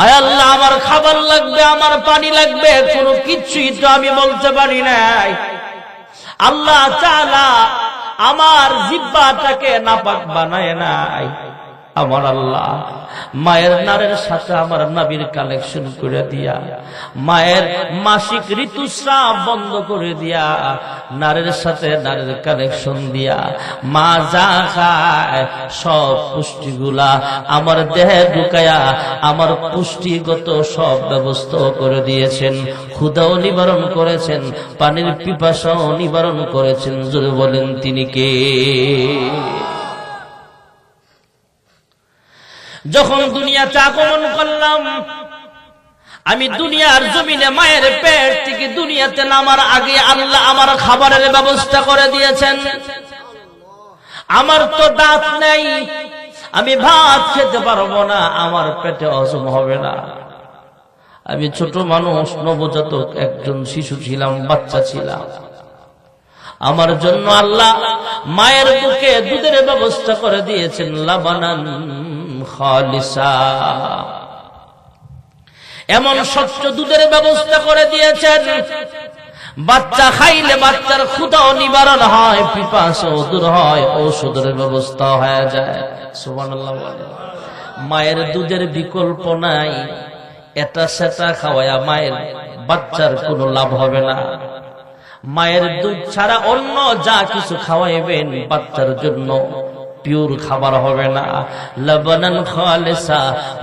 আয় আল্লাহ, আমার খাবার লাগবে, আমার পানি লাগবে, কোনো কিছুই তো আমি বলতে পারি নাই। আল্লাহ তাআলা আমার জিহ্বাটাকে নাপাক বানায় নাই। আমার আল্লাহ মায়ের নারের সাথে আমার নবীর কালেকশন করে দিয়া, মায়ের মাসিক ঋতুস্রাব বন্ধ করে দিয়া, নারের সাথে নারের কালেকশন দিয়া মা যা খায় সব পুষ্টিগুলা আমার দেহে ঢুকায়া আমার পুষ্টিগত সব ব্যবস্থা করে দিয়েছেন। ক্ষুধাও নিবারণ করেছেন, পানির পিপাসাও নিবারণ করেছেন। জোরে বলেন তিনি কে? যখন দুনিয়াতে আগমন করলাম, আমি দুনিয়ার জমিনে মায়ের পেট থেকে দুনিয়াতে নামার আগে আল্লাহ আমার খাবারের ব্যবস্থা করে দিয়েছেন। আমার তো দাঁত নেই, আমি ভাত খেতে পারবো না, আমার পেটে হজম হবে না। আমি ছোট মানুষ, নবজাতক একজন শিশু ছিলাম, বাচ্চা ছিলাম। আমার জন্য আল্লাহ মায়ের বুকে দুধের ব্যবস্থা করে দিয়েছেন, লাবানান খালিসা, এমন স্বচ্ছ দুধের ব্যবস্থা করে দিয়েছেন। বাচ্চা খাইলে বাচ্চার ক্ষুধাও নিবারণ হয়, পিপাসাও দূর হয়, ঔষধের ব্যবস্থা হয়ে যায়। সুবহানাল্লাহ। মায়ের দুধের বিকল্প নাই। এটা সেটা খাওয়ায়া মায়ের বাচ্চার কোনো লাভ হবে না। মায়ের দুধ ছাড়া অন্য যা কিছু খাওয়াইবেন বাচ্চার জন্য পিওর খাবার হবে না। লাবানান খালিসা,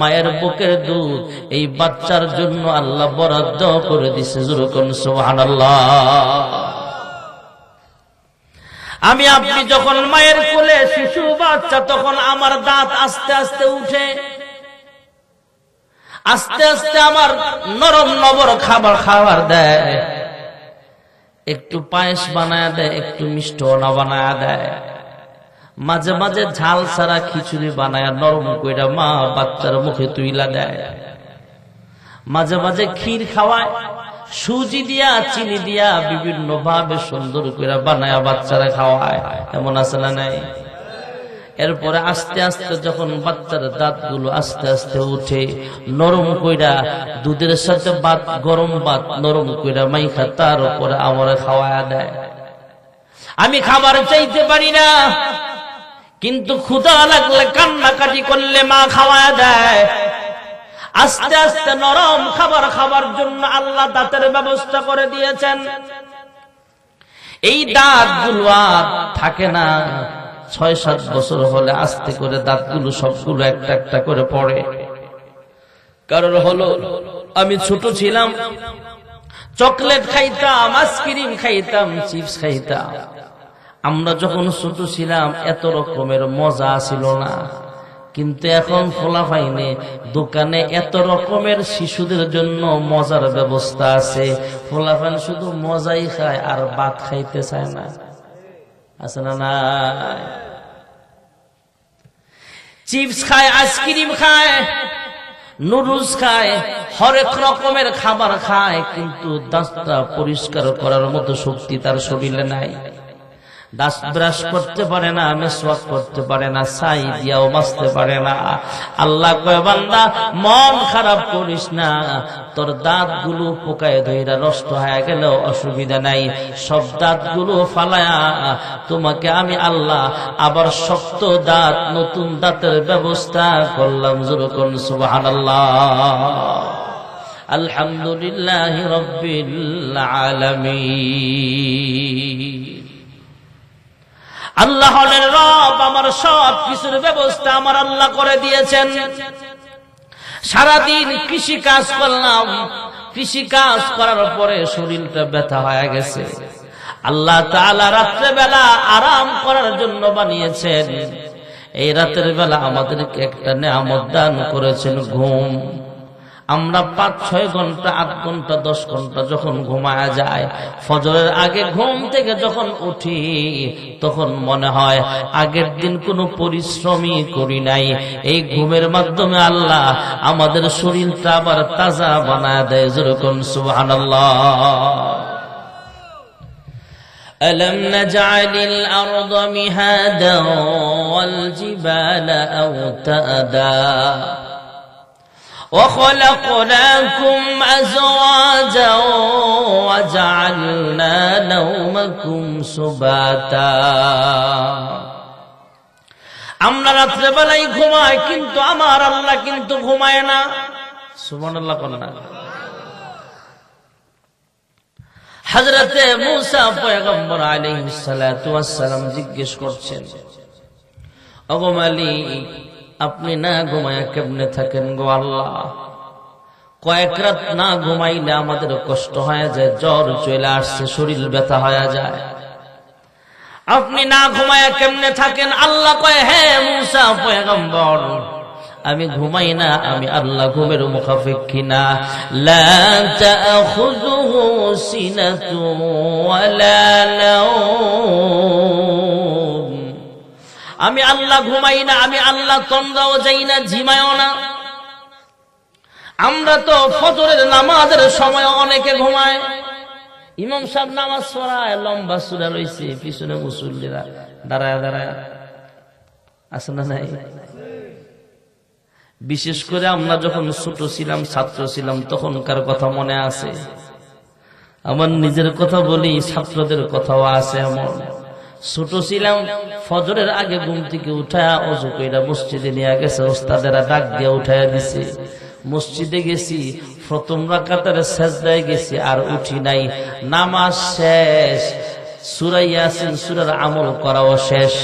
মায়ের বুকের দুধ এই বাচ্চার জন্য আল্লাহ বরাদ্দ করে দিয়েছে। যুরকুন সুবহানাল্লাহ। আমি আপনি যখন মায়ের কোলে শিশু বাচ্চা, তখন আমার দাঁত আস্তে আস্তে উঠে, আস্তে আস্তে আমার নরম নবর খাবার দেয়। একটু পায়েস বানায় দেয়, একটু মিষ্টান্ন বানায় দেয়, মাঝে মাঝে ঝাল ছাড়া খিচুড়ি বানায় নরম কইরা মা বাচ্চার মুখে তুইলা দেয়। মাঝে মাঝে ক্ষীর খাওয়ায়, সুজি দিয়া চিনি দিয়া বিভিন্ন ভাবে সুন্দর কইরা বানায় বাচ্চারা খাওয়ায়। এমন আছে না নাই? এরপরে আস্তে আস্তে যখন বাচ্চার দাঁতগুলো আস্তে আস্তে উঠে, নরম কইরা দুধের সাথে ভাত, গরম ভাত নরম কইরা মাইখা তার উপরে আমারে খাওয়ায়া দেয়। আমি খাবার চাইতে পারি না, কিন্তু ক্ষুধা লাগলে কান্নাকাটি করলে মা খাওয়ায়া দেয়। আস্তে আস্তে নরম খাবার খাবার জন্য আল্লাহ দাঁতের ব্যবস্থা করে দিয়েছেন। এই দাঁতগুলো আর থাকে না, ৬-৭ বছর হলে আস্তে করে দাঁতগুলো সবগুলো একটা একটা করে পড়ে। কারণ হলো আমি ছোট ছিলাম, চকলেট খাইতাম, আইসক্রিম খাইতাম, চিপস খাইতাম। আমরা যখন ছোট ছিলাম এত রকমের মজা ছিল না, কিন্তু এখন ফলাফাইনে দোকানে এত রকমের শিশুদের জন্য মজার ব্যবস্থা আছে। ফলাফাইন শুধু মজাই খায় আর ভাত খাইতে চায় না। আছে না না? চিপস খায়, আইসক্রিম খায়, নুডলস খায়, হরেক রকমের খাবার খায়, কিন্তু দাঁতটা পরিষ্কার করার মতো শক্তি তার শরীরে নাই। দাঁত ব্রাশ করতে পারে না, মেসওয়াক করতে পারে না, ছাই দিয়াও মাজতে পারে না। আল্লাহ কয়, বান্দা মন খারাপ করিস না, তোর দাঁতগুলো পোকায় ধইরা নষ্ট হয়ে গেলেও অসুবিধা নাই। সব দাঁতগুলো ফালায়া তোমাকে আমি আল্লাহ আবার শক্ত দাঁত, নতুন দাঁতের ব্যবস্থা করলাম। যুরকুন সুবহানাল্লাহ। আলহামদুলিল্লাহি রাব্বিল আলামিন। আল্লাহ হলেন রব, আমার সব কিছুর ব্যবস্থা আমার আল্লাহ করে দিয়েছেন। সারাদিন কৃষি কাজ করলাম, কৃষি কাজ করার পরে শরীরটা ব্যথা হয়ে গেছে। আল্লাহ তাআলা রাত্রে বেলা আরাম করার জন্য বানিয়েছেন। এই রাতের বেলা আমাদেরকে একটা নেয়ামত দান করেছেন, ঘুম। আমরা ৫-৬ ঘন্টা, ৮ ঘন্টা, ১০ ঘন্টা যখন ঘুমায়া যায়, ফজরের আগে ঘুম থেকে যখন উঠি তখন মনে হয় আগের দিন কোনো পরিশ্রমই করি নাই। এই ঘুমের মাধ্যমে আল্লাহ আমাদের শরীরটা আবার তাজা বানায় দেয়। যেরকম সুবহানাল্লাহ। ألم نجعل الأرض مهادا والجبال أوتادا وخلقناكم أزواجا وجعلنا نومكم سباتا আমরা রাত্রে বেলায় ঘুমাই কিন্তু আমার আল্লাহ কিন্তু ঘুমায় না সুবহানাল্লাহ কোন না হযরতে মূসা পয়গম্বর আলাইহিস সালাতু ওয়াস সালাম জিজ্ঞেস করছেন ওগো মালিক আপনি না ঘুমায়া কেমনে থাকেন গো আল্লাহ কয়েক রাত না ঘুমাইলে আমাদের কষ্ট হয়ে যায় জ্বর চলে আসছে শরীর ব্যথা হয়ে যায় আপনি না ঘুমায়া কেমনে থাকেন আল্লাহ কয় হে মূসা পয়গম্বর আমি ঘুমাই না আমি আল্লাহ ঘুমের মুখাপেক্ষী না লা তাখুযুহু সিনাতুন ওয়ালা নাওম আমি আল্লাহ ঘুমাই না আমি আল্লাহ তন্দ্রাও যাই না ঝিমায়ও না আমরা তো ফজরের নামাজের সময় অনেকে ঘুমায় ইমাম সাহেব নামাজ পড়ায় লম্বা সূরা রইছে পিছনে মুসল্লিরা দাঁড়ায় দাঁড়ায় আছে না নাই বিশেষ করে আমরা যখন ছোট ছিলাম ছাত্র ছিলাম তখনকার কথা মনে আছে আমার নিজের কথা বলি ছাত্রদের কথাও আছে এমন ছোট ছিলাম ফজরের আগে ঘুম থেকে উঠায়া ওযু কইরা মসজিদে নিয়ে গেছে ওস্তাদেরা ডাক দিয়ে উঠায়া দিছে মসজিদে গেছি প্রথম রাকাতের সিজদায় গেছি আর উঠি নাই নামাজ শেষ সূরা ইয়াসিন সূরার আমল করাও শেষ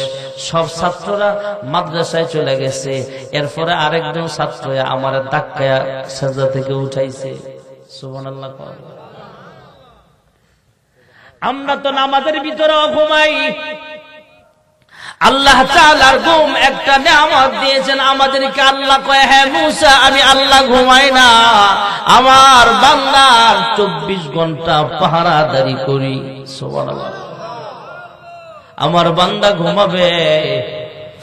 সব ছাত্ররা মাদ্রাসায় চলে গেছে এরপরে আরেকজন ছাত্র আমার ধাক্কায়া সিজদা থেকে উঠাইছে সুবহানাল্লাহ আমরা তো নামাজের ভিতরে ঘুমাই আল্লাহ তাআলার ঘুম একটা নিয়ামত দিয়েছেন আমাদেরকে আল্লাহ কয় হে মূসা আমি আল্লাহ ঘুমাই না আমার বান্দার 24 ঘন্টা পাহারাদারি করি সুবহানাল্লাহ আমার বান্দা ঘুমাবে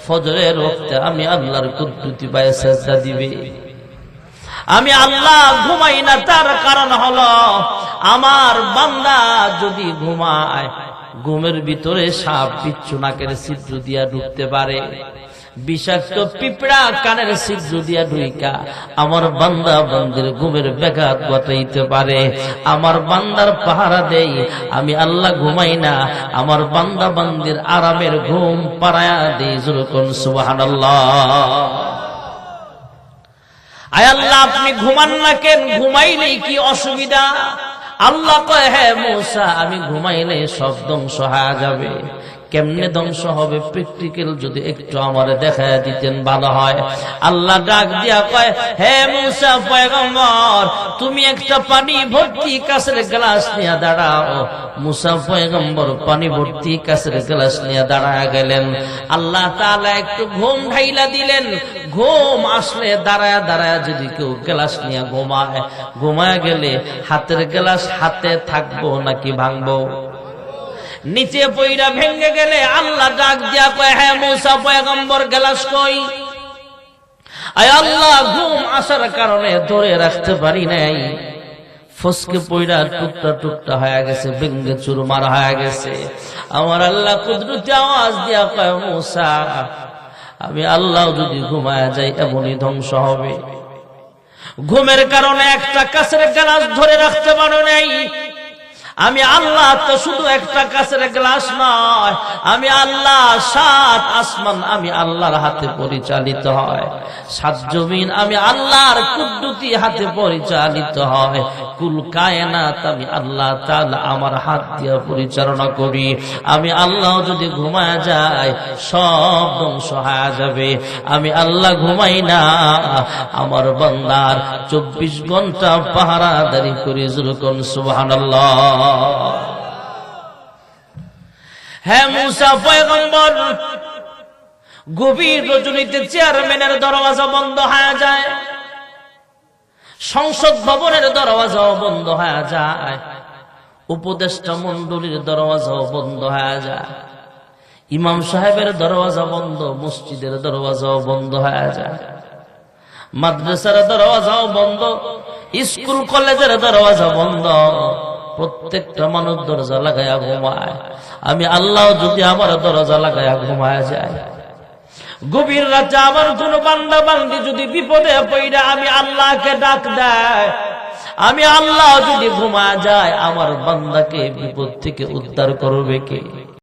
ফজরের ওয়াক্তে আমি আল্লাহর কুদরতি পায়ে সিজদা দিবে আমি আল্লাহ ঘুমাই না তার কারণ হলো আমার বান্দা যদি ঘুমায় ঘুমের ভিতরে সাপ বিচ্ছু নাকের ছিদ্র দিয়া ঢুকতে পারে বিষাক্ত পিঁপড়া কানের ছিদ্র দিয়া ঢুইকা আমার বান্দা বান্দির ঘুমের ব্যাঘাত ঘটাইতে পারে আমার বান্দার পাহারা দেই আমি আল্লাহ ঘুমাই না আমার বান্দা বান্দির আরামের ঘুম পাড়ায়া দেই যখন সুবহানাল্লাহ আয় আল্লাহ আপনি ঘুমান না কেন ঘুমাইলে কি অসুবিধা আল্লাহ কয় হে মূসা আমি ঘুমাইলে সব ধ্বংস হয়ে যাবে কেমনে ধ্বংস হবে প্র্যাকটিক্যাল যদি একটু আমারে দেখায় দিতেন ভালো হয় আল্লাহ ডাক দিয়া কয় হে মূসা পয়গম্বর তুমি একটা পানি ভর্তি কাঁচের গ্লাস নিয়ে দাঁড়াও মূসা পয়গম্বর পানি ভর্তি কাঁচের গ্লাস নিয়ে দাঁড়ায় গেলেন আল্লাহ তাআলা একটু ঘুম ঢাইলা দিলেন ঘুম আসলে দাঁড়ায় দাঁড়ায় যদি কেউ গ্লাস নিয়ে ঘুমায় গেলে হাতের গ্লাস হাতে থাকবো নাকি ভাঙবো নিচে পইরা ভেঙে গেলে আল্লাহ ডাক দিয়া কয় হে মূসা পয়গম্বর গ্লাস কই আয় আল্লাহ ঘুম আসার কারণে ধরে রাখতে পারি নাই ফসকে পইরা টুকটা টুকটা হয়ে গেছে ভেঙে চুরমার হয়ে গেছে আমার আল্লাহ কুদরতি আওয়াজ দিয়া কয় মূসা আমি আল্লাহ যদি ঘুমায় যাই এমনই ধ্বংস হবে ঘুমের কারণে একটা কাঁচের গ্লাস ধরে রাখতে পারো নাই আমি আল্লাহ তো শুধু একটা কাঁচের গ্লাস নয় আমি আল্লাহ 7 আসমান আমি আল্লাহর হাতে পরিচালিত হয় 7 জমিন আমি আল্লাহর কুদরতি হাতে পরিচালিত হয় কুল কায়নাত আমি আল্লাহ তাআলা আমার হাত দিয়ে পরিচালনা করি আমি আল্লাহ যদি ঘুমায় যায় সব ধ্বংস হয়ে যাবে আমি আল্লাহ ঘুমাই না আমার বান্দার 24 ঘন্টা পাহারাদারি করি যখন সুবহানাল্লাহ হে মূসা পয়গম্বর গভীর রজনীতে চেয়ারম্যানের দরওয়াজা বন্ধ হয়ে যায় সংসদ ভবনের দরওয়াজাও বন্ধ হয়ে যায় উপদেষ্টা মণ্ডলীর দরওয়াজাও বন্ধ হয়ে যায় ইমাম সাহেবের দরওয়াজা বন্ধ মসজিদের দরওয়াজাও বন্ধ হয়ে যায় মাদ্রাসার দরওয়াজাও বন্ধ স্কুল কলেজের দরওয়াজা বন্ধ প্রত্যেকটা মানুষ দরজা লাগায়া ঘুমায় আমি আল্লাহ যদি আমার দরজা লাগায়া ঘুমায় যায় গভীর রাতে আমার কোন বান্দা বান্দি যদি বিপদে পড়ে আমি আল্লাহকে ডাক দেয়, আমি আল্লাহ যদি ঘুমা যায়, আমার বান্দাকে বিপদ থেকে উদ্ধার করবে কে?